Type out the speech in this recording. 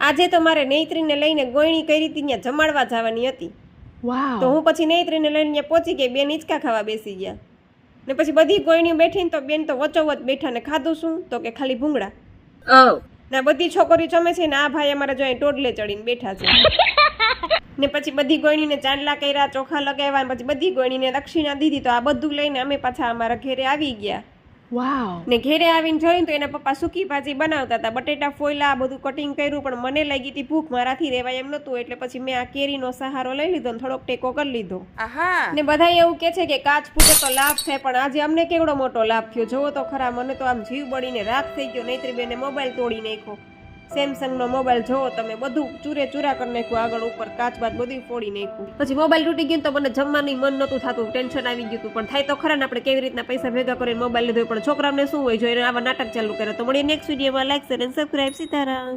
આજે તો મારે નેત્રીને લઈને ગોયણી કરી હતી ત્યાં જમાડવા જવાની હતી. તો હું પછી નેત્રીને લઈને ત્યાં પહોંચી ગઈ. બેન હિંચકા ખાવા બેસી ગયા ને પછી બધી ગોયણીઓ બેઠી ને તો બેન તો વચોવચ બેઠા ને ખાધું શું તો કે ખાલી ભૂંગળા. ને બધી છોકરીઓ જમે છે ને આ ભાઈ અમારા જો ટોડલે ચડીને બેઠા છે. ને પછી બધી ગોયણીને ચાંદલા કર્યા, ચોખા લગાવ્યા, પછી બધી ગોયણીને દક્ષિણા દીધી. તો આ બધું લઈને અમે પાછા અમારા ઘરે આવી ગયા. ને ઘેરે આવીને જોયું તો એના પપ્પા સૂકી ભાજી બનાવતા હતા, બટેટા ફોયલા, બધું કટિંગ કર્યું. પણ મને લાગી હતી ભૂખ, મારાથી રહેવાય એમ નતું. એટલે પછી મેં આ કેરીનો સહારો લઈ લીધો ને થોડોક ટેકો કરી લીધો. ને બધા એવું કે છે કે કાચ ફૂટે તો લાભ થાય, પણ આજે અમને કેવડો મોટો લાભ થયો જોવો તો ખરા. મને તો આમ જીવ બળીને રાખ થઈ ગયો. નૈત્રી બેને મોબાઈલ તોડી નાખ્યો, સેમસંગ નો મોબાઈલ જોવો તમે, બધું ચૂરે ચૂરા કરી નાખ્યું, આગળ ઉપર કાચ બાદ બધું ફોડી નાખ્યું. પછી મોબાઈલ તૂટી ગયું તો મને જમવાનું મન નતું થતું, ટેન્શન આવી ગયું હતું. પણ થાય તો ખરા ને, આપણે કેવી રીતના પૈસા ભેગા કરીને મોબાઈલ લીધો. પણ છોકરાને શું હોય, જો આવા નાટક ચાલુ કરે. તો મળીએ નેક્સ્ટ વિડીયોમાં. લાઈક શેર અને સબસ્ક્રાઇબ. સીતારામ.